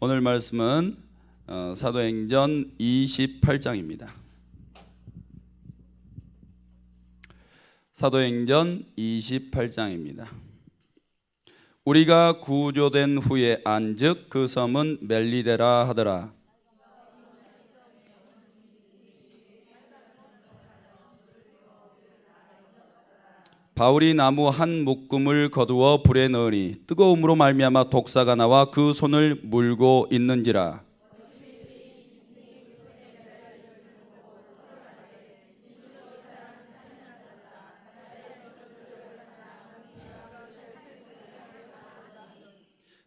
오늘 말씀은 사도행전 28장입니다. 사도행전 28장입니다. 우리가 구조된 후에 안즉 그 섬은 멜리데라 하더라. 바울이 나무 한 묶음을 거두어 불에 넣으니 뜨거움으로 말미암아 독사가 나와 그 손을 물고 있는지라.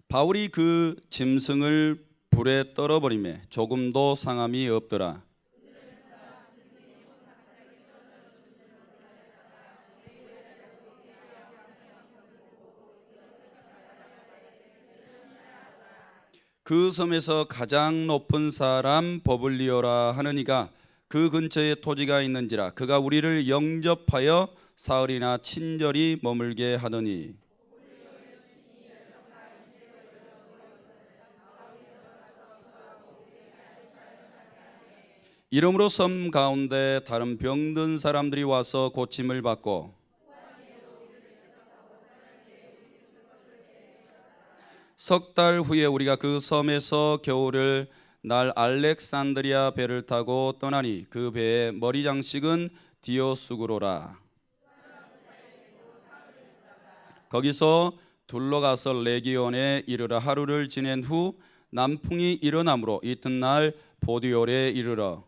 바울이 그 짐승을 불에 떨어버리매 조금도 상함이 없더라. 그 섬에서 가장 높은 사람 버블리오라 하는 이가 그 근처에 토지가 있는지라. 그가 우리를 영접하여 사흘이나 친절히 머물게 하더니 이러므로 섬 가운데 다른 병든 사람들이 와서 고침을 받고 석 달 후에 우리가 그 섬에서 겨울을 날 알렉산드리아 배를 타고 떠나니 그 배의 머리 장식은 디오스구로라. 거기서 둘러가서 레기온에 이르러 하루를 지낸 후 남풍이 일어나므로 이튿날 보디올에 이르러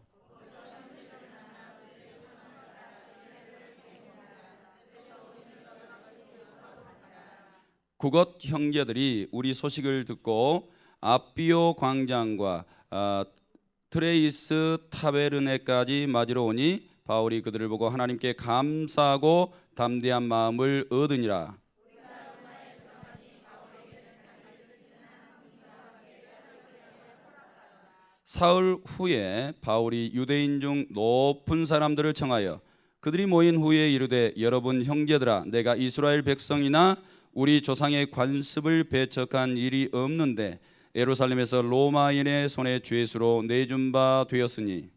그곳 형제들이 우리 소식을 듣고 아비오 광장과 트레이스 타베르네까지 맞으러 오니 바울이 그들을 보고 하나님께 감사하고 담대한 마음을 얻으니라. 사흘 후에 바울이 유대인 중 높은 사람들을 청하여 그들이 모인 후에 이르되 여러분 형제들아, 내가 이스라엘 백성이나 우리 조상의 관습을 배척한 일이 없는데 예루살렘에서 로마인의 손에 죄수로 내준 바 되었으니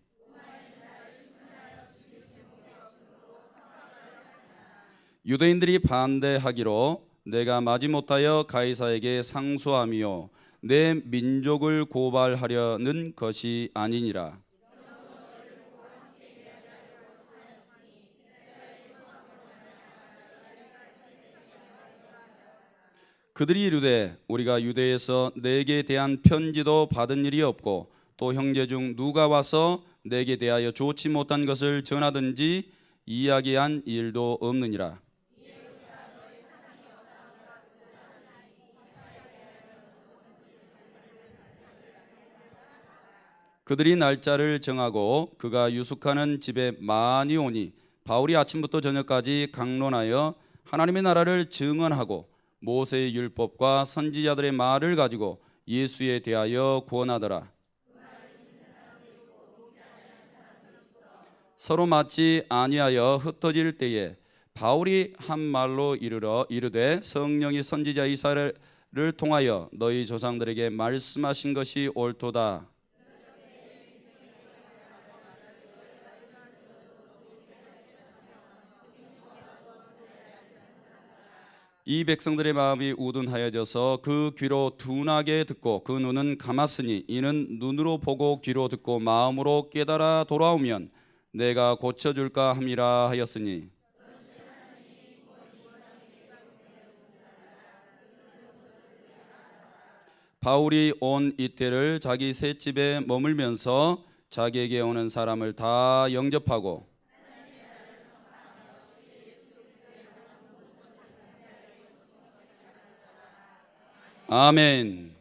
유대인들이 반대하기로 내가 마지못하여 가이사에게 상소하며 내 민족을 고발하려는 것이 아니니라. 그들이 이르되 우리가 유대에서 내게 대한 편지도 받은 일이 없고 또 형제 중 누가 와서 내게 대하여 좋지 못한 것을 전하든지 이야기한 일도 없느니라. 그들이 날짜를 정하고 그가 유숙하는 집에 많이 오니 바울이 아침부터 저녁까지 강론하여 하나님의 나라를 증언하고 모세의 율법과 선지자들의 말을 가지고 예수에 대하여 구원하더라. 서로 맞지 아니하여 흩어질 때에 바울이 한 말로 이르러 이르되 성령이 선지자 이사야를 통하여 너희 조상들에게 말씀하신 것이 옳도다. 이 백성들의 마음이 우둔하여져서 그 귀로 둔하게 듣고 그 눈은 감았으니 이는 눈으로 보고 귀로 듣고 마음으로 깨달아 돌아오면 내가 고쳐줄까 함이라 하였으니 바울이 온 이때를 자기 셋집에 머물면서 자기에게 오는 사람을 다 영접하고 아멘.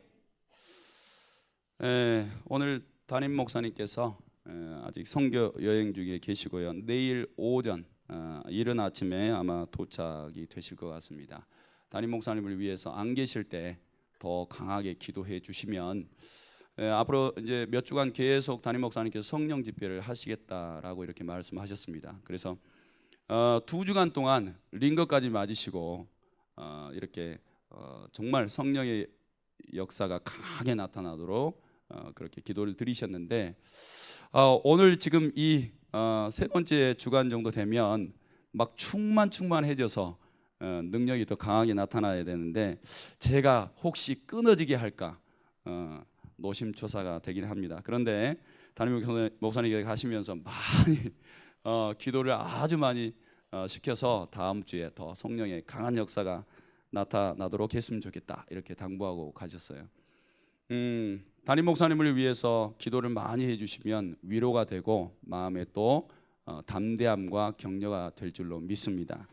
오늘 담임 목사님께서 아직 선교 여행 중에 계시고요. 내일 오전 이른 아침에 아마 도착이 되실 것 같습니다. 담임 목사님을 위해서 안 계실 때 더 강하게 기도해 주시면 앞으로 이제 몇 주간 계속 담임 목사님께서 성령 집회를 하시겠다라고 이렇게 말씀하셨습니다. 그래서 2주간 동안 링거까지 맞으시고 이렇게 정말 성령의 역사가 강하게 나타나도록 그렇게 기도를 드리셨는데, 오늘 지금 이 세 번째 주간 정도 되면 막 충만해져서 능력이 더 강하게 나타나야 되는데, 제가 혹시 끊어지게 할까 노심초사가 되긴 합니다. 그런데 담임 목사님께 가시면서 많이 기도를 아주 많이 시켜서 다음 주에 더 성령의 강한 역사가 나타나도록 했으면 좋겠다, 이렇게 당부하고 가셨어요. 담임 목사님을 위해서 기도를 많이 해주시면 위로가 되고 마음에 또 담대함과 격려가 될 줄로 믿습니다.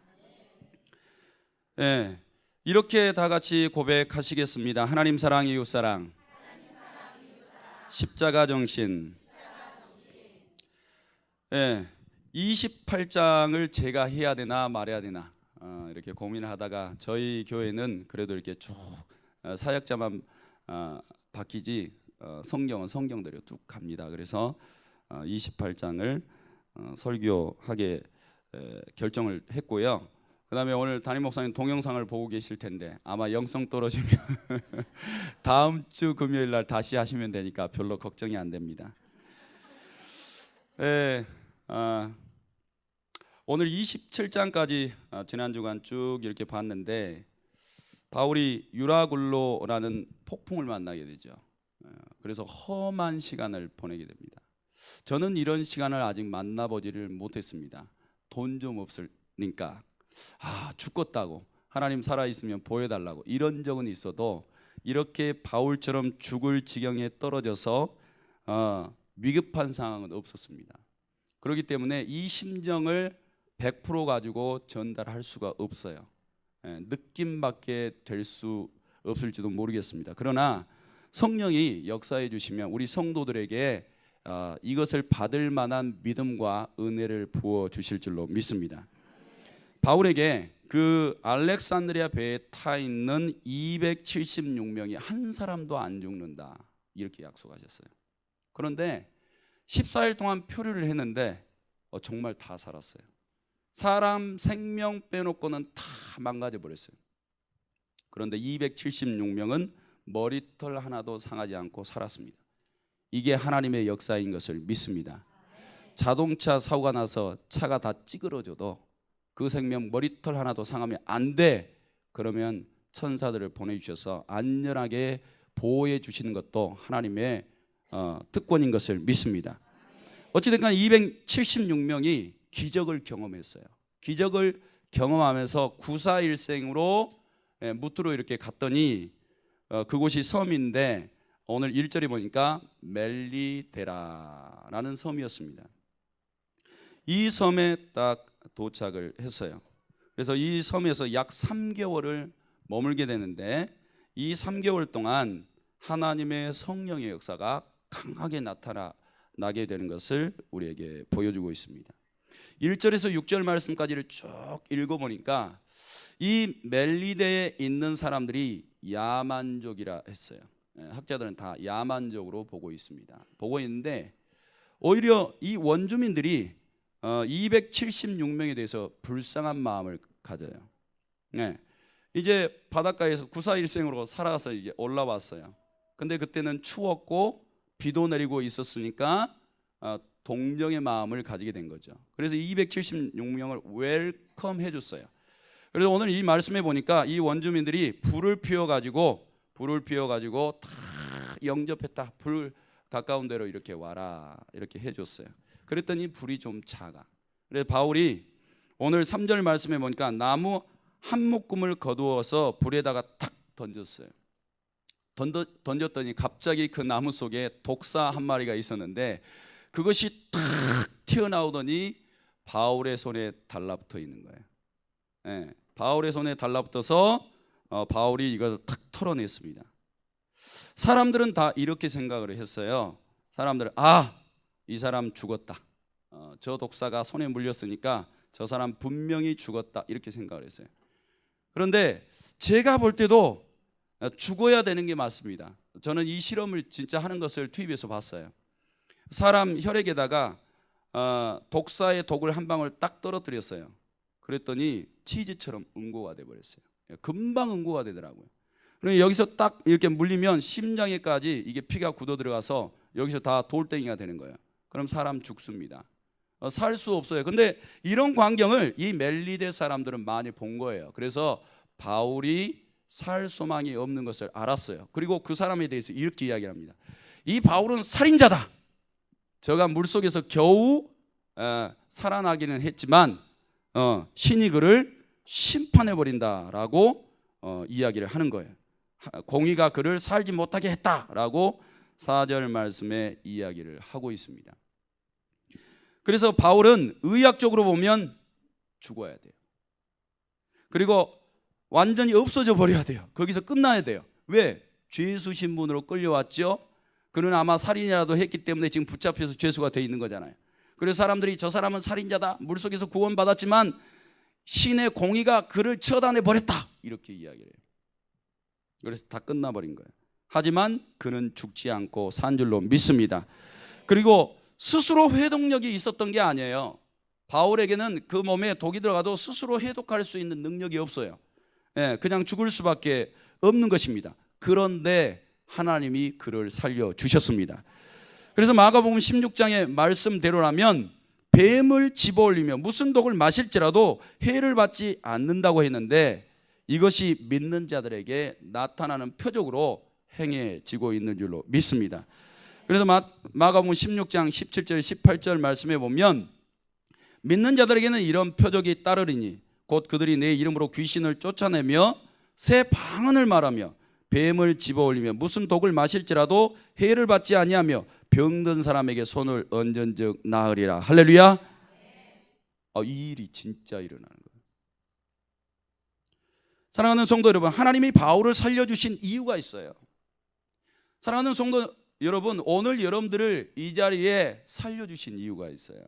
네, 이렇게 다 같이 고백하시겠습니다. 하나님 사랑, 이웃 사랑, 십자가 정신. 네, 28장을 제가 해야 되나 말해야 되나 이렇게 고민을 하다가, 저희 교회는 그래도 이렇게 쭉 사역자만 바뀌지 성경은 성경대로 쭉 갑니다. 그래서 28장을 설교하게 결정을 했고요. 그 다음에 오늘 담임 목사님 동영상을 보고 계실 텐데 아마 영성 떨어지면 다음 주 금요일 날 다시 하시면 되니까 별로 걱정이 안 됩니다. 오늘 27장까지 지난 주간 쭉 이렇게 봤는데, 바울이 유라굴로라는 폭풍을 만나게 되죠. 그래서 험한 시간을 보내게 됩니다. 저는 이런 시간을 아직 만나보지를 못했습니다. 돈 좀 없으니까 죽겠다고, 하나님 살아있으면 보여달라고 이런 적은 있어도 이렇게 바울처럼 죽을 지경에 떨어져서 위급한 상황은 없었습니다. 그렇기 때문에 이 심정을 100% 가지고 전달할 수가 없어요. 느낌밖에 될 수 없을지도 모르겠습니다. 그러나 성령이 역사해 주시면 우리 성도들에게 이것을 받을 만한 믿음과 은혜를 부어 주실 줄로 믿습니다. 바울에게 그 알렉산드리아 배에 타 있는 276명이 한 사람도 안 죽는다, 이렇게 약속하셨어요. 그런데 14일 동안 표류를 했는데 정말 다 살았어요. 사람 생명 빼놓고는 다 망가져 버렸어요. 그런데 276명은 머리털 하나도 상하지 않고 살았습니다. 이게 하나님의 역사인 것을 믿습니다. 자동차 사고가 나서 차가 다 찌그러져도 그 생명 머리털 하나도 상하면 안 돼. 그러면 천사들을 보내주셔서 안전하게 보호해 주시는 것도 하나님의 특권인 것을 믿습니다. 어찌됐건 276명이 기적을 경험했어요. 기적을 경험하면서 구사일생으로 무트로 이렇게 갔더니 그곳이 섬인데 오늘 1절에 보니까 멜리데라라는 섬이었습니다. 이 섬에 딱 도착을 했어요. 그래서 이 섬에서 약 3개월을 머물게 되는데, 이 3개월 동안 하나님의 성령의 역사가 강하게 나타나게 되는 것을 우리에게 보여주고 있습니다. 1절에서 6절 말씀까지를 쭉 읽어보니까 이 멜리데에 있는 사람들이 야만족이라 했어요. 학자들은 다 야만족으로 보고 있습니다. 보고 있는데 오히려 이 원주민들이 276명에 대해서 불쌍한 마음을 가져요. 이제 바닷가에서 구사일생으로 살아서 이제 올라왔어요. 근데 그때는 추웠고 비도 내리고 있었으니까 동정의 마음을 가지게 된 거죠. 그래서 276명을 웰컴 해줬어요. 그래서 오늘 이 말씀에 보니까 이 원주민들이 불을 피워가지고 다 영접했다. 불 가까운 데로 이렇게 와라, 이렇게 해줬어요. 그랬더니 불이 좀 작아. 그래서 바울이 오늘 3절 말씀에 보니까 나무 한 묶음을 거두어서 불에다가 탁 던졌어요. 던졌더니 갑자기 그 나무 속에 독사 한 마리가 있었는데 그것이 탁 튀어나오더니 바울의 손에 달라붙어 있는 거예요. 바울의 손에 달라붙어서 바울이 이걸 탁 털어냈습니다. 사람들은 다 이렇게 생각을 했어요. 사람들은 이 사람 죽었다. 저 독사가 손에 물렸으니까 저 사람 분명히 죽었다, 이렇게 생각을 했어요. 그런데 제가 볼 때도 죽어야 되는 게 맞습니다. 저는 이 실험을 진짜 하는 것을 TV에서 봤어요. 사람 혈액에다가 독사의 독을 한 방울 딱 떨어뜨렸어요. 그랬더니 치즈처럼 응고가 돼버렸어요. 금방 응고가 되더라고요. 그러면 여기서 딱 이렇게 물리면 심장에까지 이게 피가 굳어 들어가서 여기서 다 돌덩이가 되는 거예요. 그럼 사람 죽습니다. 살 수 없어요. 근데 이런 광경을 이 멜리데 사람들은 많이 본 거예요. 그래서 바울이 살 소망이 없는 것을 알았어요. 그리고 그 사람에 대해서 이렇게 이야기합니다. 이 바울은 살인자다. 저가 물속에서 겨우 살아나기는 했지만 신이 그를 심판해버린다라고 이야기를 하는 거예요. 공의가 그를 살지 못하게 했다라고 4절 말씀에 이야기를 하고 있습니다. 그래서 바울은 의학적으로 보면 죽어야 돼요. 그리고 완전히 없어져 버려야 돼요. 거기서 끝나야 돼요. 왜? 죄수 신분으로 끌려왔죠. 그는 아마 살인이라도 했기 때문에 지금 붙잡혀서 죄수가 되어 있는 거잖아요. 그래서 사람들이 저 사람은 살인자다, 물속에서 구원받았지만 신의 공의가 그를 처단해 버렸다, 이렇게 이야기를 해요. 그래서 다 끝나버린 거예요. 하지만 그는 죽지 않고 산 줄로 믿습니다. 그리고 스스로 회복력이 있었던 게 아니에요. 바울에게는 그 몸에 독이 들어가도 스스로 해독할 수 있는 능력이 없어요. 그냥 죽을 수밖에 없는 것입니다. 그런데 하나님이 그를 살려주셨습니다. 그래서 마가복음 16장의 말씀대로라면 뱀을 집어올리며 무슨 독을 마실지라도 해를 받지 않는다고 했는데 이것이 믿는 자들에게 나타나는 표적으로 행해지고 있는 줄로 믿습니다. 그래서 마가복음 16장 17절 18절 말씀에 보면 믿는 자들에게는 이런 표적이 따르리니 곧 그들이 내 이름으로 귀신을 쫓아내며 새 방언을 말하며 뱀을 집어올리며 무슨 독을 마실지라도 해를 받지 아니하며 병든 사람에게 손을 얹은즉 나으리라. 할렐루야. 이 일이 진짜 일어나는 거예요. 사랑하는 성도 여러분, 하나님이 바울을 살려주신 이유가 있어요. 사랑하는 성도 여러분, 오늘 여러분들을 이 자리에 살려주신 이유가 있어요.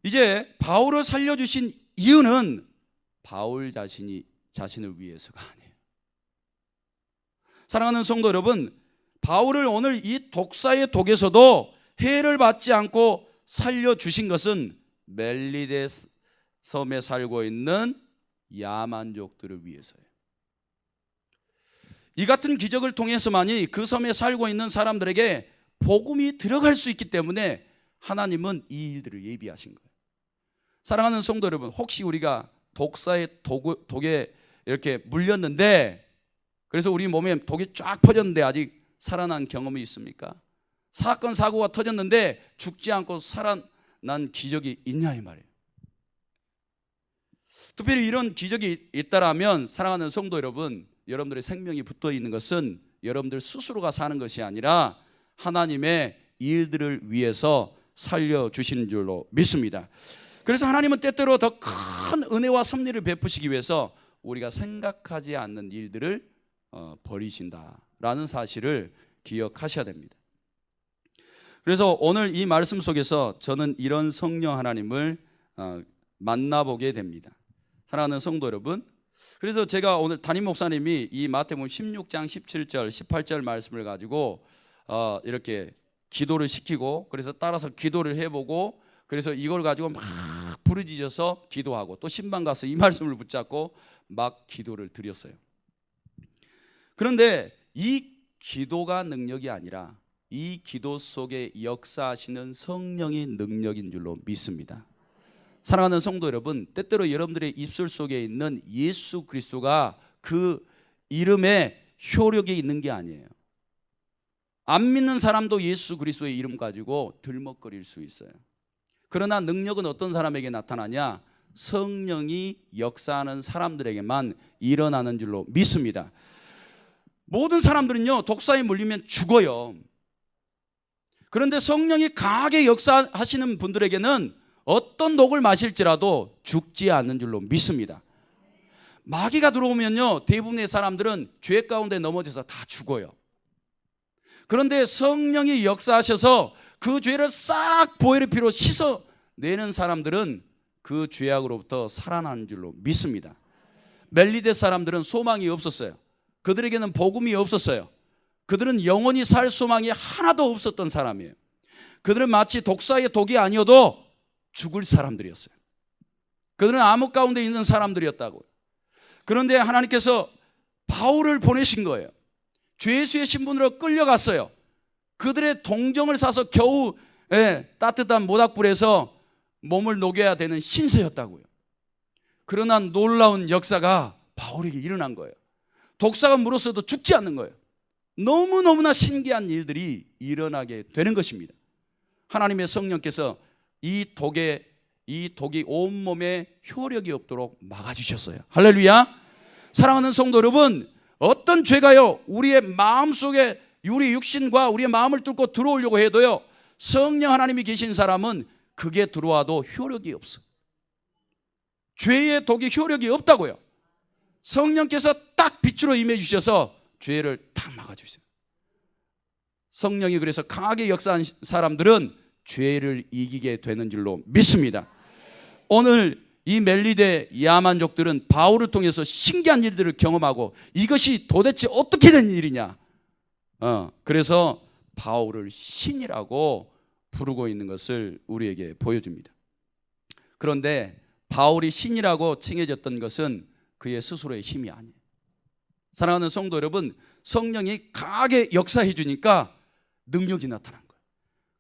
이제 바울을 살려주신 이유는 바울 자신을 위해서가 아니에요. 사랑하는 성도 여러분, 바울을 오늘 이 독사의 독에서도 해를 받지 않고 살려주신 것은 멜리데 섬에 살고 있는 야만족들을 위해서예요. 이 같은 기적을 통해서만이 그 섬에 살고 있는 사람들에게 복음이 들어갈 수 있기 때문에 하나님은 이 일들을 예비하신 거예요. 사랑하는 성도 여러분, 혹시 우리가 독사의 독에 이렇게 물렸는데, 그래서 우리 몸에 독이 쫙 퍼졌는데 아직 살아난 경험이 있습니까? 사건 사고가 터졌는데 죽지 않고 살아난 기적이 있냐 이 말이에요. 특별히 이런 기적이 있다라면 사랑하는 성도 여러분, 여러분들의 생명이 붙어 있는 것은 여러분들 스스로가 사는 것이 아니라 하나님의 일들을 위해서 살려주시는 줄로 믿습니다. 그래서 하나님은 때때로 더 큰 은혜와 섭리를 베푸시기 위해서 우리가 생각하지 않는 일들을 버리신다라는 사실을 기억하셔야 됩니다. 그래서 오늘 이 말씀 속에서 저는 이런 성령 하나님을 만나보게 됩니다. 사랑하는 성도 여러분, 그래서 제가 오늘 담임 목사님이 이 마태복음 16장 17절 18절 말씀을 가지고 이렇게 기도를 시키고, 그래서 따라서 기도를 해보고, 그래서 이걸 가지고 막 부르짖어서 기도하고 또 신방 가서 이 말씀을 붙잡고 막 기도를 드렸어요. 그런데 이 기도가 능력이 아니라 이 기도 속에 역사하시는 성령의 능력인 줄로 믿습니다. 사랑하는 성도 여러분, 때때로 여러분들의 입술 속에 있는 예수 그리스도가 그 이름에 효력이 있는 게 아니에요. 안 믿는 사람도 예수 그리스도의 이름 가지고 들먹거릴 수 있어요. 그러나 능력은 어떤 사람에게 나타나냐? 성령이 역사하는 사람들에게만 일어나는 줄로 믿습니다. 모든 사람들은요, 독사에 물리면 죽어요. 그런데 성령이 강하게 역사하시는 분들에게는 어떤 독을 마실지라도 죽지 않는 줄로 믿습니다. 마귀가 들어오면요, 대부분의 사람들은 죄 가운데 넘어져서 다 죽어요. 그런데 성령이 역사하셔서 그 죄를 싹 보혈의 피로 씻어내는 사람들은 그 죄악으로부터 살아나는 줄로 믿습니다. 멜리데 사람들은 소망이 없었어요. 그들에게는 복음이 없었어요. 그들은 영원히 살 소망이 하나도 없었던 사람이에요. 그들은 마치 독사의 독이 아니어도 죽을 사람들이었어요. 그들은 암흑 가운데 있는 사람들이었다고요. 그런데 하나님께서 바울을 보내신 거예요. 죄수의 신분으로 끌려갔어요. 그들의 동정을 사서 겨우 따뜻한 모닥불에서 몸을 녹여야 되는 신세였다고요. 그러나 놀라운 역사가 바울에게 일어난 거예요. 독사가 물었어도 죽지 않는 거예요. 너무너무나 신기한 일들이 일어나게 되는 것입니다. 하나님의 성령께서 이 독이 온몸에 효력이 없도록 막아주셨어요. 할렐루야. 사랑하는 성도 여러분, 어떤 죄가요 우리의 마음속에 우리 육신과 우리의 마음을 뚫고 들어오려고 해도요, 성령 하나님이 계신 사람은 그게 들어와도 효력이 없어. 죄의 독이 효력이 없다고요. 성령께서 딱 빛으로 임해 주셔서 죄를 딱 막아주세요. 성령이 그래서 강하게 역사한 사람들은 죄를 이기게 되는 줄로 믿습니다. 오늘 이 멜리데 야만족들은 바울을 통해서 신기한 일들을 경험하고 이것이 도대체 어떻게 된 일이냐, 그래서 바울을 신이라고 부르고 있는 것을 우리에게 보여줍니다. 그런데 바울이 신이라고 칭해졌던 것은 그의 스스로의 힘이 아니에요. 사랑하는 성도 여러분, 성령이 강하게 역사해 주니까 능력이 나타난 거예요.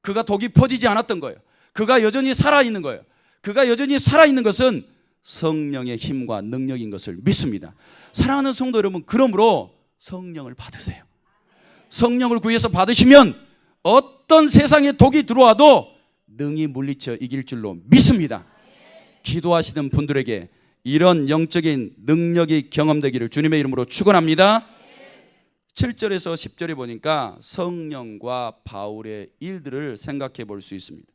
그가 독이 퍼지지 않았던 거예요. 그가 여전히 살아있는 거예요. 그가 여전히 살아있는 것은 성령의 힘과 능력인 것을 믿습니다. 사랑하는 성도 여러분, 그러므로 성령을 받으세요. 성령을 구해서 받으시면 어떤 세상에 독이 들어와도 능히 물리쳐 이길 줄로 믿습니다. 기도하시는 분들에게 이런 영적인 능력이 경험되기를 주님의 이름으로 축원합니다. 7절에서 10절에 보니까 성령과 바울의 일들을 생각해 볼 수 있습니다.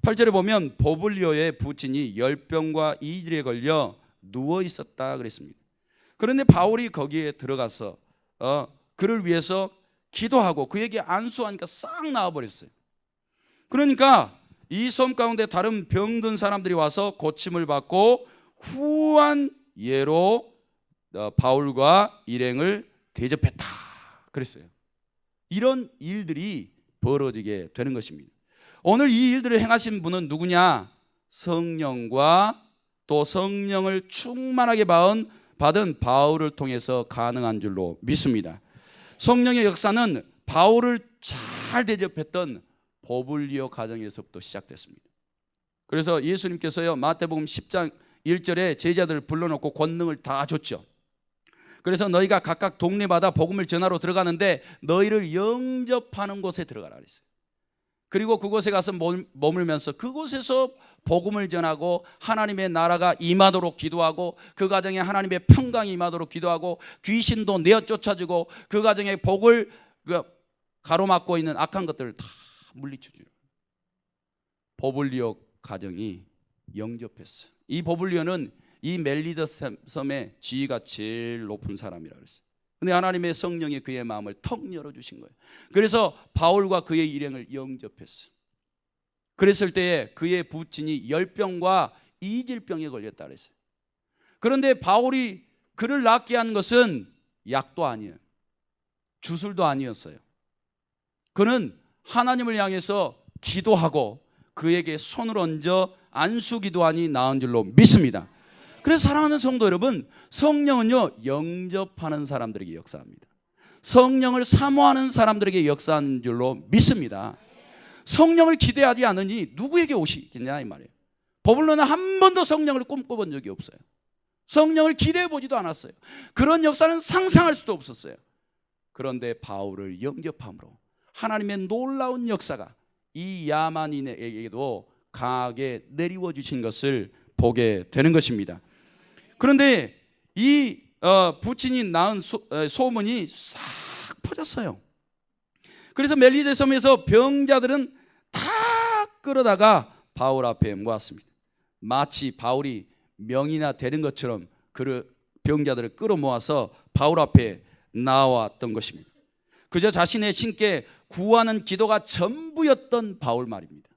8절에 보면 보블리오의 부친이 열병과 이질에 걸려 누워 있었다 그랬습니다. 그런데 바울이 거기에 들어가서 그를 위해서 기도하고 그에게 안수하니까 싹 나아버렸어요. 그러니까 이 섬 가운데 다른 병든 사람들이 와서 고침을 받고 후한 예로 바울과 일행을 대접했다 그랬어요. 이런 일들이 벌어지게 되는 것입니다. 오늘 이 일들을 행하신 분은 누구냐? 성령과 또 성령을 충만하게 받은 바울을 통해서 가능한 줄로 믿습니다. 성령의 역사는 바울을 잘 대접했던 보블리오 가정에서부터 시작됐습니다. 그래서 예수님께서요 마태복음 10장 1절에 제자들을 불러놓고 권능을 다 줬죠. 그래서 너희가 각각 동네마다 복음을 전하러 들어가는데 너희를 영접하는 곳에 들어가라 그랬어요. 그리고 그곳에 가서 머물면서 그곳에서 복음을 전하고 하나님의 나라가 임하도록 기도하고 그 가정에 하나님의 평강이 임하도록 기도하고 귀신도 내어 쫓아주고 그 가정에 복을 가로막고 있는 악한 것들을 다 물리쳐주려. 보블리오 가정이 영접했어요. 이 보블리오는 이 멜리데 섬의 지위가 제일 높은 사람이라고 그랬어요. 근데 하나님의 성령이 그의 마음을 턱 열어주신 거예요. 그래서 바울과 그의 일행을 영접했어요. 그랬을 때에 그의 부친이 열병과 이질병에 걸렸다 그랬어요. 그런데 바울이 그를 낫게 한 것은 약도 아니에요. 주술도 아니었어요. 그는 하나님을 향해서 기도하고 그에게 손을 얹어 안수 기도하니 나은 줄로 믿습니다. 그래서 사랑하는 성도 여러분, 성령은요 영접하는 사람들에게 역사합니다. 성령을 사모하는 사람들에게 역사하는 줄로 믿습니다. 성령을 기대하지 않으니 누구에게 오시겠냐 이 말이에요. 버블로는 한 번도 성령을 꿈꿔본 적이 없어요. 성령을 기대해 보지도 않았어요. 그런 역사는 상상할 수도 없었어요. 그런데 바울을 영접함으로 하나님의 놀라운 역사가 이 야만인에게도 강하게 내리워 주신 것을 보게 되는 것입니다. 그런데 이 부친이 낳은 소문이 싹 퍼졌어요. 그래서 멜리데 섬에서 병자들은 다 끌어다가 바울 앞에 모았습니다. 마치 바울이 명이나 되는 것처럼 그 병자들을 끌어모아서 바울 앞에 나왔던 것입니다. 그저 자신의 신께 구하는 기도가 전부였던 바울 말입니다.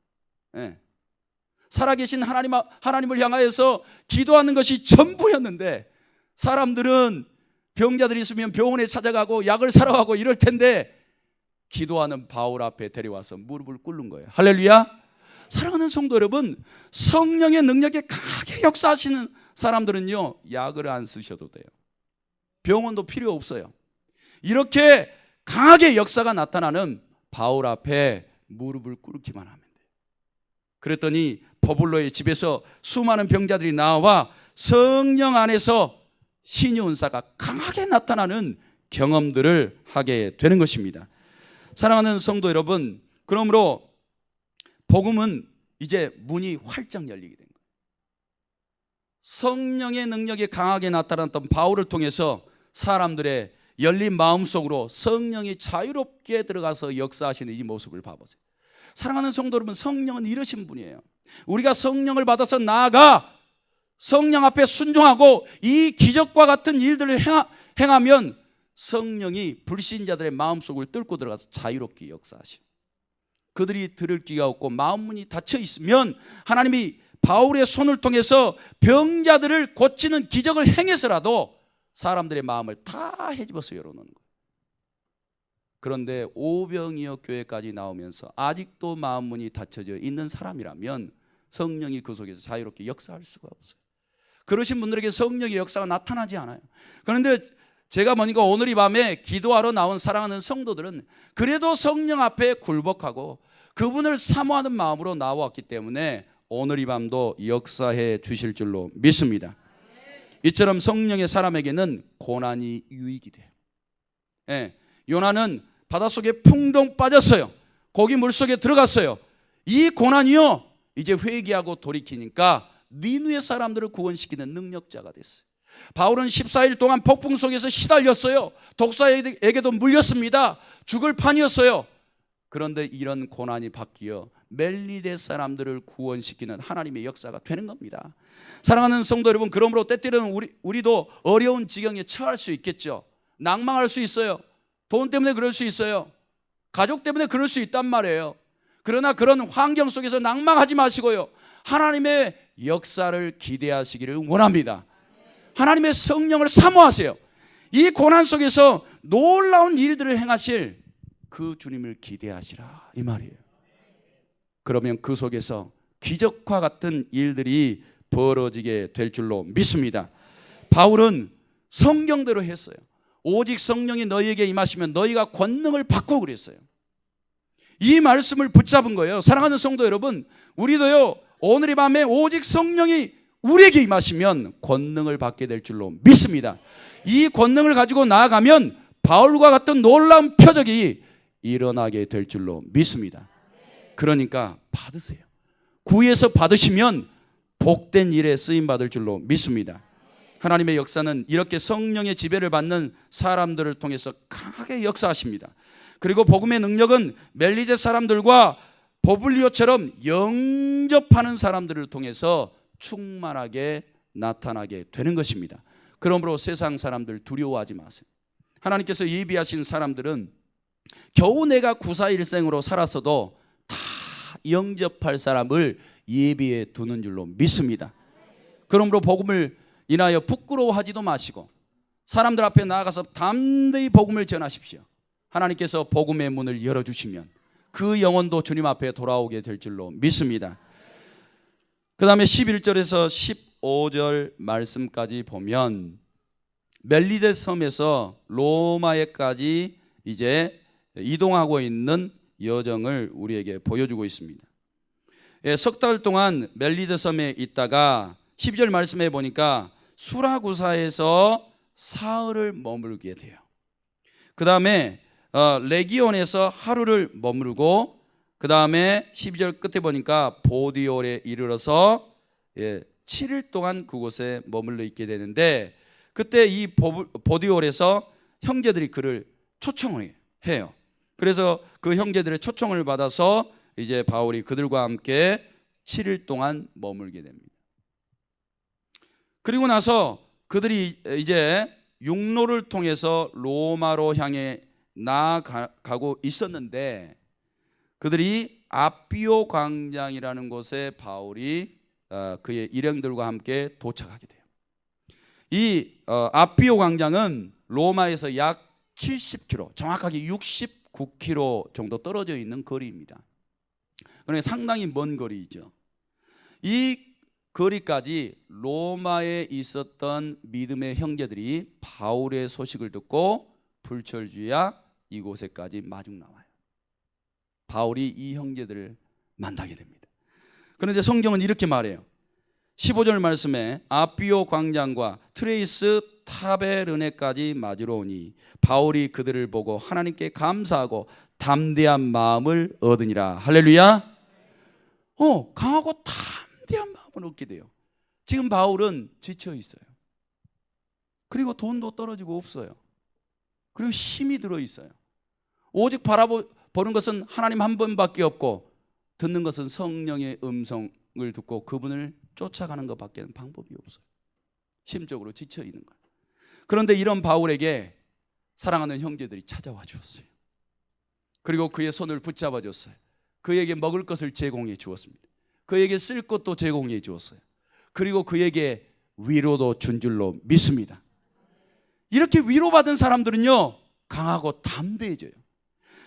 살아계신 하나님을 향하여서 기도하는 것이 전부였는데 사람들은 병자들이 있으면 병원에 찾아가고 약을 사러 가고 이럴 텐데 기도하는 바울 앞에 데려와서 무릎을 꿇는 거예요. 할렐루야. 사랑하는 성도 여러분, 성령의 능력에 강하게 역사하시는 사람들은요 약을 안 쓰셔도 돼요. 병원도 필요 없어요. 이렇게 강하게 역사가 나타나는 바울 앞에 무릎을 꿇기만 하면 돼요. 그랬더니 버블로의 집에서 수많은 병자들이 나와 성령 안에서 신의 은사가 강하게 나타나는 경험들을 하게 되는 것입니다. 사랑하는 성도 여러분, 그러므로 복음은 이제 문이 활짝 열리게 된 거예요. 성령의 능력이 강하게 나타났던 바울을 통해서 사람들의 열린 마음속으로 성령이 자유롭게 들어가서 역사하시는 이 모습을 봐보세요. 사랑하는 성도 여러분, 성령은 이러신 분이에요. 우리가 성령을 받아서 나아가 성령 앞에 순종하고 이 기적과 같은 일들을 행하면 성령이 불신자들의 마음속을 뚫고 들어가서 자유롭게 역사하시고, 그들이 들을 귀가 없고 마음문이 닫혀 있으면 하나님이 바울의 손을 통해서 병자들을 고치는 기적을 행해서라도 사람들의 마음을 다 헤집어서 열어놓는 거예요. 그런데 오병이어 교회까지 나오면서 아직도 마음문이 닫혀져 있는 사람이라면 성령이 그 속에서 자유롭게 역사할 수가 없어요. 그러신 분들에게 성령의 역사가 나타나지 않아요. 그런데 제가 보니까 오늘 이 밤에 기도하러 나온 사랑하는 성도들은 그래도 성령 앞에 굴복하고 그분을 사모하는 마음으로 나왔기 때문에 오늘 이 밤도 역사해 주실 줄로 믿습니다. 이처럼 성령의 사람에게는 고난이 유익이 돼요. 예, 요나는 바닷속에 풍덩 빠졌어요. 거기 물속에 들어갔어요. 이 고난이요, 이제 회개하고 돌이키니까 니느웨 사람들을 구원시키는 능력자가 됐어요. 바울은 14일 동안 폭풍 속에서 시달렸어요. 독사에게도 물렸습니다. 죽을 판이었어요. 그런데 이런 고난이 바뀌어 멜리데 사람들을 구원시키는 하나님의 역사가 되는 겁니다. 사랑하는 성도 여러분, 그러므로 때때로는 우리도 어려운 지경에 처할 수 있겠죠. 낭망할 수 있어요. 돈 때문에 그럴 수 있어요. 가족 때문에 그럴 수 있단 말이에요. 그러나 그런 환경 속에서 낭망하지 마시고요, 하나님의 역사를 기대하시기를 원합니다. 하나님의 성령을 사모하세요. 이 고난 속에서 놀라운 일들을 행하실 그 주님을 기대하시라, 이 말이에요. 그러면 그 속에서 기적과 같은 일들이 벌어지게 될 줄로 믿습니다. 바울은 성경대로 했어요. 오직 성령이 너희에게 임하시면 너희가 권능을 받고 그랬어요. 이 말씀을 붙잡은 거예요. 사랑하는 성도 여러분, 우리도요, 오늘 이 밤에 오직 성령이 우리에게 임하시면 권능을 받게 될 줄로 믿습니다. 이 권능을 가지고 나아가면 바울과 같은 놀라운 표적이 일어나게 될 줄로 믿습니다. 그러니까 받으세요. 구해서 받으시면 복된 일에 쓰임받을 줄로 믿습니다. 하나님의 역사는 이렇게 성령의 지배를 받는 사람들을 통해서 강하게 역사하십니다. 그리고 복음의 능력은 멜리제 사람들과 버블리오처럼 영접하는 사람들을 통해서 충만하게 나타나게 되는 것입니다. 그러므로 세상 사람들 두려워하지 마세요. 하나님께서 예비하신 사람들은 겨우 내가 구사일생으로 살았어도 다 영접할 사람을 예비해 두는 줄로 믿습니다. 그러므로 복음을 인하여 부끄러워하지도 마시고 사람들 앞에 나아가서 담대히 복음을 전하십시오. 하나님께서 복음의 문을 열어주시면 그 영혼도 주님 앞에 돌아오게 될 줄로 믿습니다. 그 다음에 11절에서 15절 말씀까지 보면 멜리데 섬에서 로마에까지 이제 이동하고 있는 여정을 우리에게 보여주고 있습니다. 석 달 동안 멜리데 섬에 있다가 12절 말씀에 보니까 수라구사에서 사흘을 머물게 돼요. 그 다음에 레기온에서 하루를 머무르고, 그 다음에 12절 끝에 보니까 보디올에 이르러서 7일 동안 그곳에 머물러 있게 되는데, 그때 이 보디올에서 형제들이 그를 초청을 해요. 그래서 그 형제들의 초청을 받아서 이제 바울이 그들과 함께 7일 동안 머물게 됩니다. 그리고 나서 그들이 이제 육로를 통해서 로마로 향해 나아가고 있었는데, 그들이 아피오 광장이라는 곳에 바울이 그의 일행들과 함께 도착하게 돼요. 이 아피오 광장은 로마에서 약 70km, 정확하게 69km 정도 떨어져 있는 거리입니다. 그러니까 상당히 먼 거리죠. 거리까지 로마에 있었던 믿음의 형제들이 바울의 소식을 듣고 불철주야 이곳에까지 마중 나와요. 바울이 이 형제들을 만나게 됩니다. 그런데 성경은 이렇게 말해요. 15절 말씀에 아비오 광장과 트레이스 타베르네까지 맞으러 오니 바울이 그들을 보고 하나님께 감사하고 담대한 마음을 얻으니라. 할렐루야. 강하고 담대한 마음을 얻게 돼요. 지금 바울은 지쳐 있어요. 그리고 돈도 떨어지고 없어요. 그리고 힘이 들어 있어요. 오직 바라보는 것은 하나님 한 분밖에 없고 듣는 것은 성령의 음성을 듣고 그분을 쫓아가는 것밖에 방법이 없어요. 심적으로 지쳐 있는 거예요. 그런데 이런 바울에게 사랑하는 형제들이 찾아와 주었어요. 그리고 그의 손을 붙잡아 줬어요. 그에게 먹을 것을 제공해 주었습니다. 그에게 쓸 것도 제공해 주었어요. 그리고 그에게 위로도 준 줄로 믿습니다. 이렇게 위로받은 사람들은요, 강하고 담대해져요.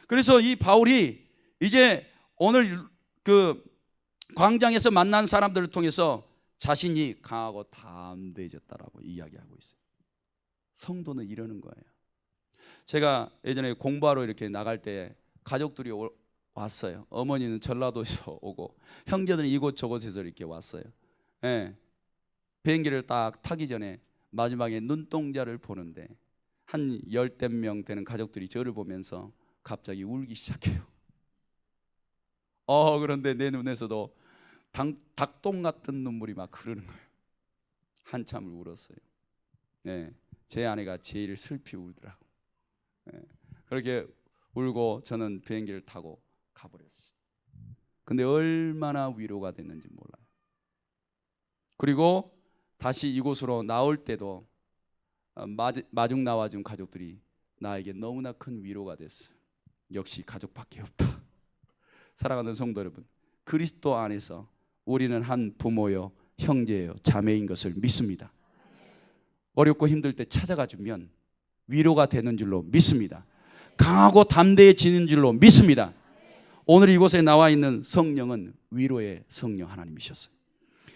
그래서 이 바울이 이제 오늘 그 광장에서 만난 사람들을 통해서 자신이 강하고 담대해졌다라고 이야기하고 있어요. 성도는 이러는 거예요. 제가 예전에 공부하러 이렇게 나갈 때 가족들이 왔어요. 어머니는 전라도에서 오고 형제들은 이곳저곳에서 이렇게 왔어요. 예. 비행기를 딱 타기 전에 마지막에 눈동자를 보는데 한 10대 명 되는 가족들이 저를 보면서 갑자기 울기 시작해요. 그런데 내 눈에서도 닭똥 같은 눈물이 막 흐르는 거예요. 한참을 울었어요. 네, 제 아내가 제일 슬피 울더라고. 네, 그렇게 울고 저는 비행기를 타고 가버렸어요. 근데 얼마나 위로가 됐는지 몰라요. 그리고 다시 이곳으로 나올 때도 마중 나와준 가족들이 나에게 너무나 큰 위로가 됐어요. 역시 가족밖에 없다. 사랑하는 성도 여러분, 그리스도 안에서 우리는 한 부모요, 형제요, 자매인 것을 믿습니다. 어렵고 힘들 때 찾아가 주면 위로가 되는 줄로 믿습니다. 강하고 담대해지는 줄로 믿습니다. 오늘 이곳에 나와 있는 성령은 위로의 성령 하나님이셨어요.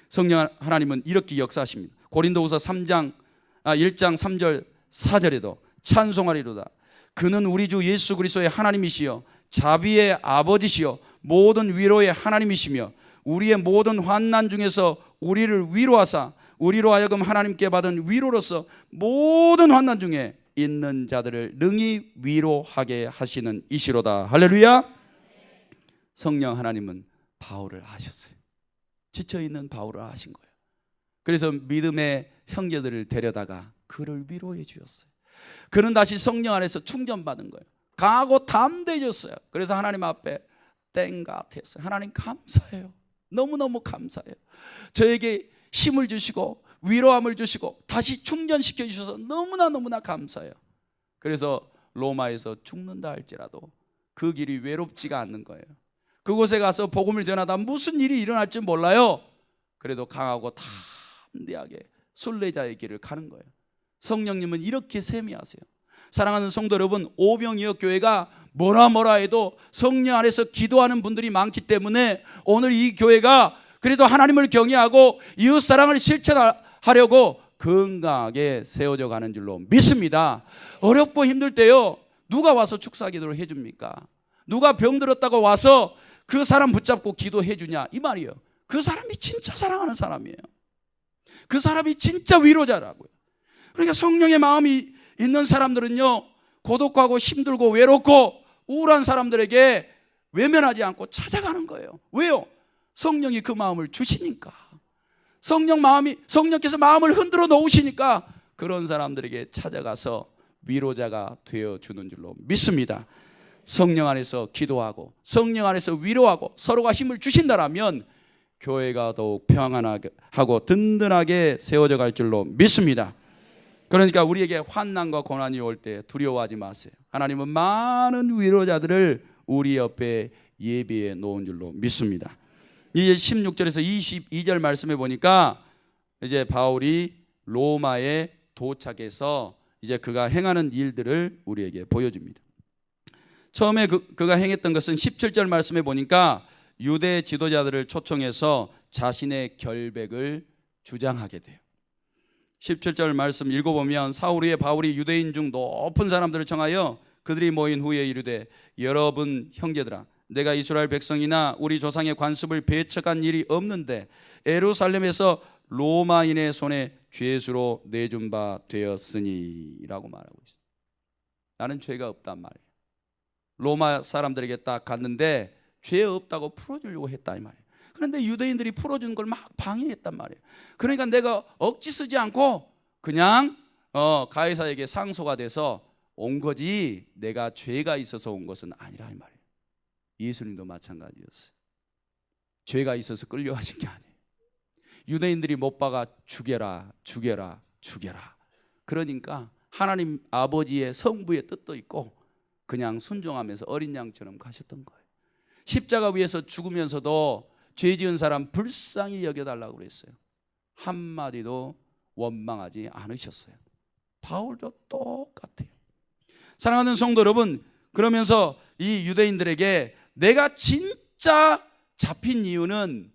성령 하나님은 이렇게 역사하십니다. 고린도후서 1장 3절 4절에도 찬송하리로다. 그는 우리 주 예수 그리스도의 하나님이시여 자비의 아버지시여 모든 위로의 하나님이시며 우리의 모든 환난 중에서 우리를 위로하사 우리로 하여금 하나님께 받은 위로로서 모든 환난 중에 있는 자들을 능히 위로하게 하시는 이시로다. 할렐루야. 성령 하나님은 바울을 아셨어요. 지쳐있는 바울을 아신 거예요. 그래서 믿음의 형제들을 데려다가 그를 위로해 주셨어요. 그는 다시 성령 안에서 충전받은 거예요. 강하고 담대해졌어요. 그래서 하나님 앞에 땡같았어요. 하나님 감사해요. 너무너무 감사해요. 저에게 힘을 주시고 위로함을 주시고 다시 충전시켜 주셔서 너무나 감사해요. 그래서 로마에서 죽는다 할지라도 그 길이 외롭지가 않는 거예요. 그곳에 가서 복음을 전하다 무슨 일이 일어날지 몰라요. 그래도 강하고 담대하게 순례자의 길을 가는 거예요. 성령님은 이렇게 세미하세요. 사랑하는 성도 여러분, 오병이어 교회가 뭐라 해도 성령 안에서 기도하는 분들이 많기 때문에 오늘 이 교회가 그래도 하나님을 경외하고 이웃사랑을 실천하려고 건강하게 세워져 가는 줄로 믿습니다. 어렵고 힘들 때요, 누가 와서 축사 기도를 해줍니까? 누가 병들었다고 와서 그 사람 붙잡고 기도해 주냐, 이 말이에요. 그 사람이 진짜 사랑하는 사람이에요. 그 사람이 진짜 위로자라고요. 그러니까 성령의 마음이 있는 사람들은요, 고독하고 힘들고 외롭고 우울한 사람들에게 외면하지 않고 찾아가는 거예요. 왜요? 성령이 그 마음을 주시니까. 성령께서 마음을 흔들어 놓으시니까 그런 사람들에게 찾아가서 위로자가 되어주는 줄로 믿습니다. 성령 안에서 기도하고 성령 안에서 위로하고 서로가 힘을 주신다라면 교회가 더욱 평안하게 하고 든든하게 세워져 갈 줄로 믿습니다. 그러니까 우리에게 환난과 고난이 올 때 두려워하지 마세요. 하나님은 많은 위로자들을 우리 옆에 예비해 놓은 줄로 믿습니다. 이제 16절에서 22절 말씀해 보니까 이제 바울이 로마에 도착해서 이제 그가 행하는 일들을 우리에게 보여줍니다. 처음에 그가 행했던 것은 17절 말씀해 보니까 유대 지도자들을 초청해서 자신의 결백을 주장하게 돼요. 17절 말씀 읽어보면 사울 후에 바울이 유대인 중 높은 사람들을 청하여 그들이 모인 후에 이르되 여러분 형제들아 내가 이스라엘 백성이나 우리 조상의 관습을 배척한 일이 없는데 예루살렘에서 로마인의 손에 죄수로 내준 바 되었으니 라고 말하고 있어요. 나는 죄가 없단 말이에요. 로마 사람들에게 딱 갔는데 죄 없다고 풀어주려고 했다 이 말이에요. 그런데 유대인들이 풀어주는 걸 막 방해했단 말이에요. 그러니까 내가 억지 쓰지 않고 그냥 가이사에게 상소가 돼서 온 거지 내가 죄가 있어서 온 것은 아니라 이 말이에요. 예수님도 마찬가지였어요. 죄가 있어서 끌려가신 게 아니에요. 유대인들이 못 박아 죽여라 죽여라 죽여라. 그러니까 하나님 아버지의 성부의 뜻도 있고 그냥 순종하면서 어린 양처럼 가셨던 거예요. 십자가 위에서 죽으면서도 죄 지은 사람 불쌍히 여겨달라고 그랬어요. 한마디도 원망하지 않으셨어요. 바울도 똑같아요. 사랑하는 성도 여러분, 그러면서 이 유대인들에게 내가 진짜 잡힌 이유는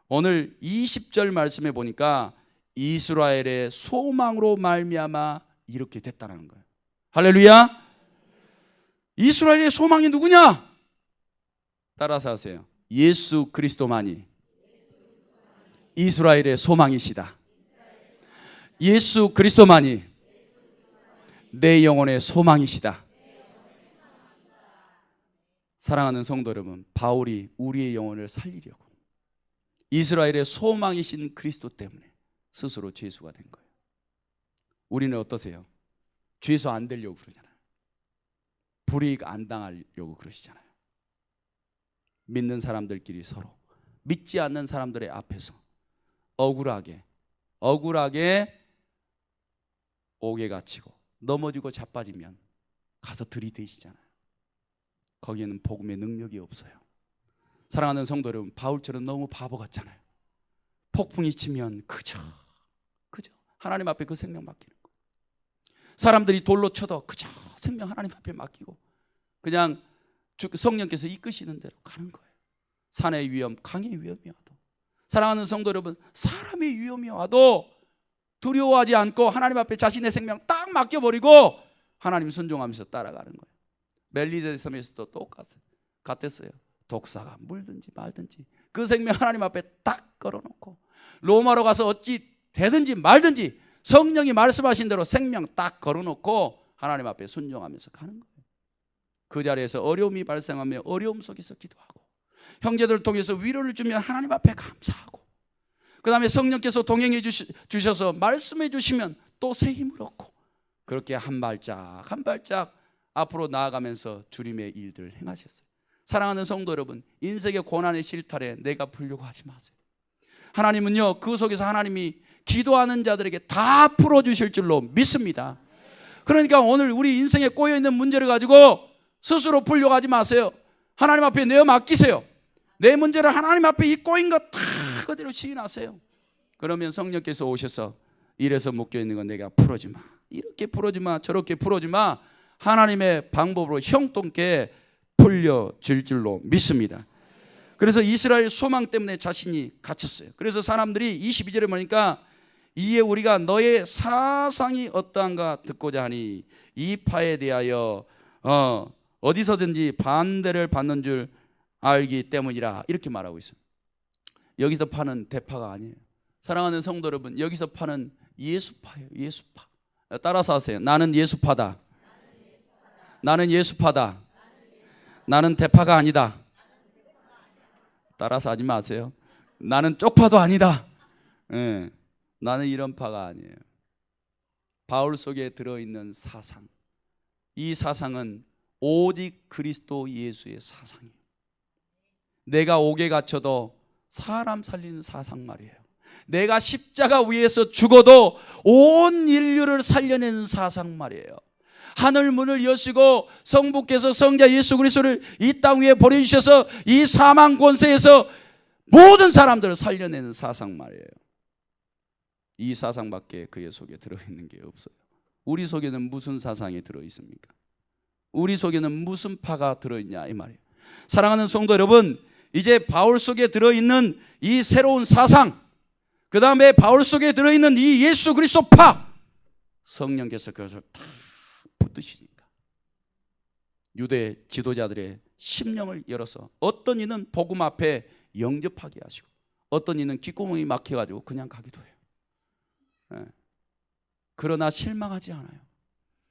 오늘 20절 말씀에 보니까 이스라엘의 소망으로 말미암아 이렇게 됐다는 거예요. 할렐루야. 이스라엘의 소망이 누구냐? 따라서 하세요. 예수 그리스도만이 이스라엘의 소망이시다. 예수 그리스도만이 내 영혼의 소망이시다. 사랑하는 성도 여러분, 바울이 우리의 영혼을 살리려고 이스라엘의 소망이신 그리스도 때문에 스스로 죄수가 된 거예요. 우리는 어떠세요? 죄수 안 되려고 그러잖아요. 불이익 안 당하려고 그러시잖아요. 믿는 사람들끼리 서로, 믿지 않는 사람들의 앞에서 억울하게 옥에 갇히고 넘어지고 자빠지면 가서 들이대시잖아요. 거기에는 복음의 능력이 없어요. 사랑하는 성도 여러분, 바울처럼 너무 바보 같잖아요. 폭풍이 치면 그저 하나님 앞에 그 생명 맡기는 거. 사람들이 돌로 쳐도 그저 생명 하나님 앞에 맡기고 그냥 성령께서 이끄시는 대로 가는 거예요. 산의 위험, 강의 위험이 와도, 사랑하는 성도 여러분, 사람의 위험이 와도 두려워하지 않고 하나님 앞에 자신의 생명 딱 맡겨버리고 하나님 순종하면서 따라가는 거예요. 멜리세 섬에서도 똑같았어요. 독사가 물든지 말든지 그 생명 하나님 앞에 딱 걸어놓고 로마로 가서 어찌 되든지 말든지 성령이 말씀하신 대로 생명 딱 걸어놓고 하나님 앞에 순종하면서 가는 거예요. 그 자리에서 어려움이 발생하며 어려움 속에서 기도하고 형제들을 통해서 위로를 주며 하나님 앞에 감사하고 그 다음에 성령께서 동행해 주셔서 말씀해 주시면 또 새 힘을 얻고 그렇게 한 발짝 한 발짝 앞으로 나아가면서 주님의 일들을 행하셨어요. 사랑하는 성도 여러분, 인생의 고난의 실타래 내가 풀려고 하지 마세요. 하나님은요, 그 속에서 하나님이 기도하는 자들에게 다 풀어주실 줄로 믿습니다. 그러니까 오늘 우리 인생에 꼬여있는 문제를 가지고 스스로 풀려고 하지 마세요. 하나님 앞에 내어 맡기세요. 내 문제를 하나님 앞에 이 꼬인 거 다 그대로 시인하세요. 그러면 성령께서 오셔서 이래서 묶여있는 건 내가 풀어주마, 이렇게 풀어주마, 저렇게 풀어주마, 하나님의 방법으로 형통케 풀려질 줄로 믿습니다. 그래서 이스라엘 소망 때문에 자신이 갇혔어요. 그래서 사람들이 22절에 보니까 이에 우리가 너의 사상이 어떠한가 듣고자 하니 이 파에 대하여 어디서든지 반대를 받는 줄 알기 때문이라, 이렇게 말하고 있어요. 여기서 파는 대파가 아니에요. 사랑하는 성도 여러분, 여기서 파는 예수파예요. 예수파. 따라서 하세요. 나는 예수파다. 나는 예수파다. 나는 대파가 아니다. 따라서 하지 마세요. 나는 쪽파도 아니다. 네, 나는 이런 파가 아니에요. 바울 속에 들어있는 사상, 이 사상은 오직 그리스도 예수의 사상이에요. 내가 옥에 갇혀도 사람 살리는 사상 말이에요. 내가 십자가 위에서 죽어도 온 인류를 살려내는 사상 말이에요. 하늘 문을 여시고 성부께서 성자 예수 그리스도를 이 땅 위에 보내주셔서 이 사망 권세에서 모든 사람들을 살려내는 사상 말이에요. 이 사상밖에 그의 속에 들어있는 게 없어요. 우리 속에는 무슨 사상이 들어있습니까? 우리 속에는 무슨 파가 들어있냐 이 말이에요. 사랑하는 성도 여러분, 이제 바울 속에 들어있는 이 새로운 사상, 그 다음에 바울 속에 들어있는 이 예수 그리스도파, 성령께서 그것을 다 붙드시니까 유대 지도자들의 심령을 열어서 어떤 이는 복음 앞에 영접하게 하시고 어떤 이는 귓구멍이 막혀가지고 그냥 가기도 해요. 네. 그러나 실망하지 않아요.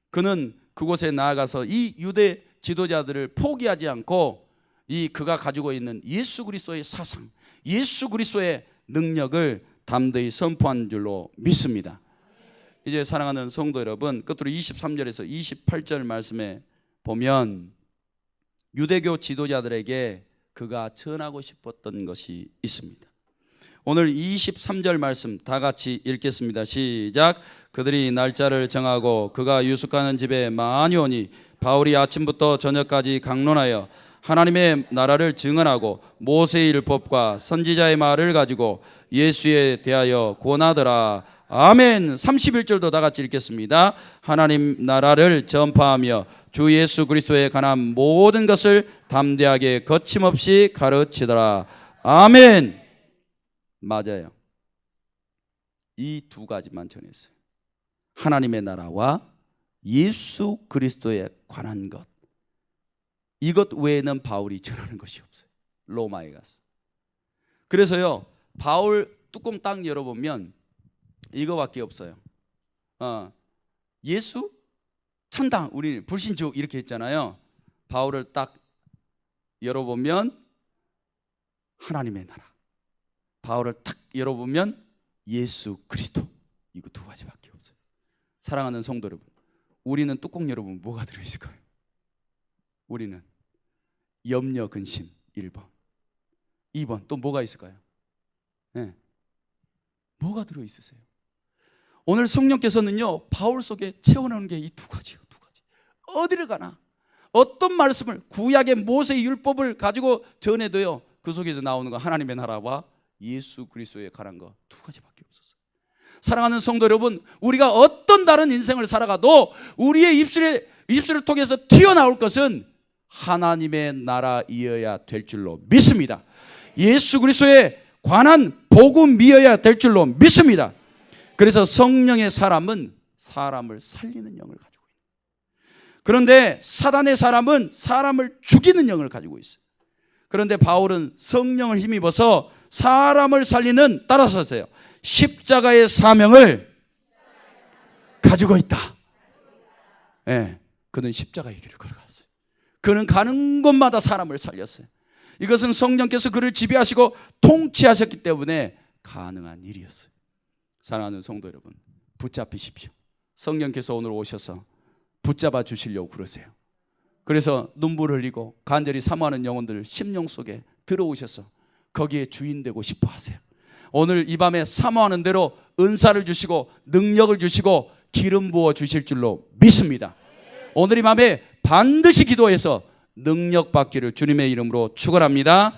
그는 그곳에 나아가서 이 유대 지도자들을 포기하지 않고 이 그가 가지고 있는 예수 그리스도의 사상, 예수 그리스도의 능력을 담대히 선포한 줄로 믿습니다. 이제 사랑하는 성도 여러분, 끝으로 23절에서 28절 말씀에 보면 유대교 지도자들에게 그가 전하고 싶었던 것이 있습니다. 오늘 23절 말씀 다 같이 읽겠습니다. 시작. 그들이 날짜를 정하고 그가 유숙하는 집에 많이 오니 바울이 아침부터 저녁까지 강론하여 하나님의 나라를 증언하고 모세의 율법과 선지자의 말을 가지고 예수에 대하여 권하더라. 아멘. 31절도 다 같이 읽겠습니다. 하나님 나라를 전파하며 주 예수 그리스도에 관한 모든 것을 담대하게 거침없이 가르치더라. 아멘. 맞아요. 이 두 가지만 전했어요. 하나님의 나라와 예수 그리스도에 관한 것, 이것 외에는 바울이 전하는 것이 없어요. 로마에 가서. 그래서요, 바울 뚜껑 딱 열어보면 이거밖에 없어요. 예수, 천당, 우리 불신족 이렇게 했잖아요. 바울을 딱 열어보면 하나님의 나라, 바울을 딱 열어보면 예수 그리스도, 이거 두 가지밖에 없어요. 사랑하는 성도 여러분, 우리는 뚜껑 열어보면 뭐가 들어있을까요? 우리는 염려, 근심 1번, 2번 또 뭐가 있을까요? 네. 뭐가 들어있으세요? 오늘 성령께서는요, 바울 속에 채워넣는 게 이 두 가지요. 두 가지. 어디를 가나 어떤 말씀을, 구약의 모세의 율법을 가지고 전해도요, 그 속에서 나오는 거 하나님의 나라와 예수 그리스도에 관한 거 두 가지밖에 없었어요. 사랑하는 성도 여러분, 우리가 어떤 다른 인생을 살아가도 우리의 입술을 통해서 튀어나올 것은 하나님의 나라이어야 될 줄로 믿습니다. 예수 그리스도에 관한 복음이어야 될 줄로 믿습니다. 그래서 성령의 사람은 사람을 살리는 영을 가지고 있어요. 그런데 사단의 사람은 사람을 죽이는 영을 가지고 있어요. 그런데 바울은 성령을 힘입어서 사람을 살리는, 따라서세요, 십자가의 사명을 가지고 있다. 네, 그는 십자가의 길을 걸어갔어요. 그는 가는 곳마다 사람을 살렸어요. 이것은 성령께서 그를 지배하시고 통치하셨기 때문에 가능한 일이었어요. 사랑하는 성도 여러분, 붙잡히십시오. 성령께서 오늘 오셔서 붙잡아 주시려고 그러세요. 그래서 눈물 흘리고 간절히 사모하는 영혼들 심령 속에 들어오셔서 거기에 주인 되고 싶어 하세요. 오늘 이 밤에 사모하는 대로 은사를 주시고 능력을 주시고 기름 부어 주실 줄로 믿습니다. 오늘 이 밤에 반드시 기도해서 능력 받기를 주님의 이름으로 축원합니다.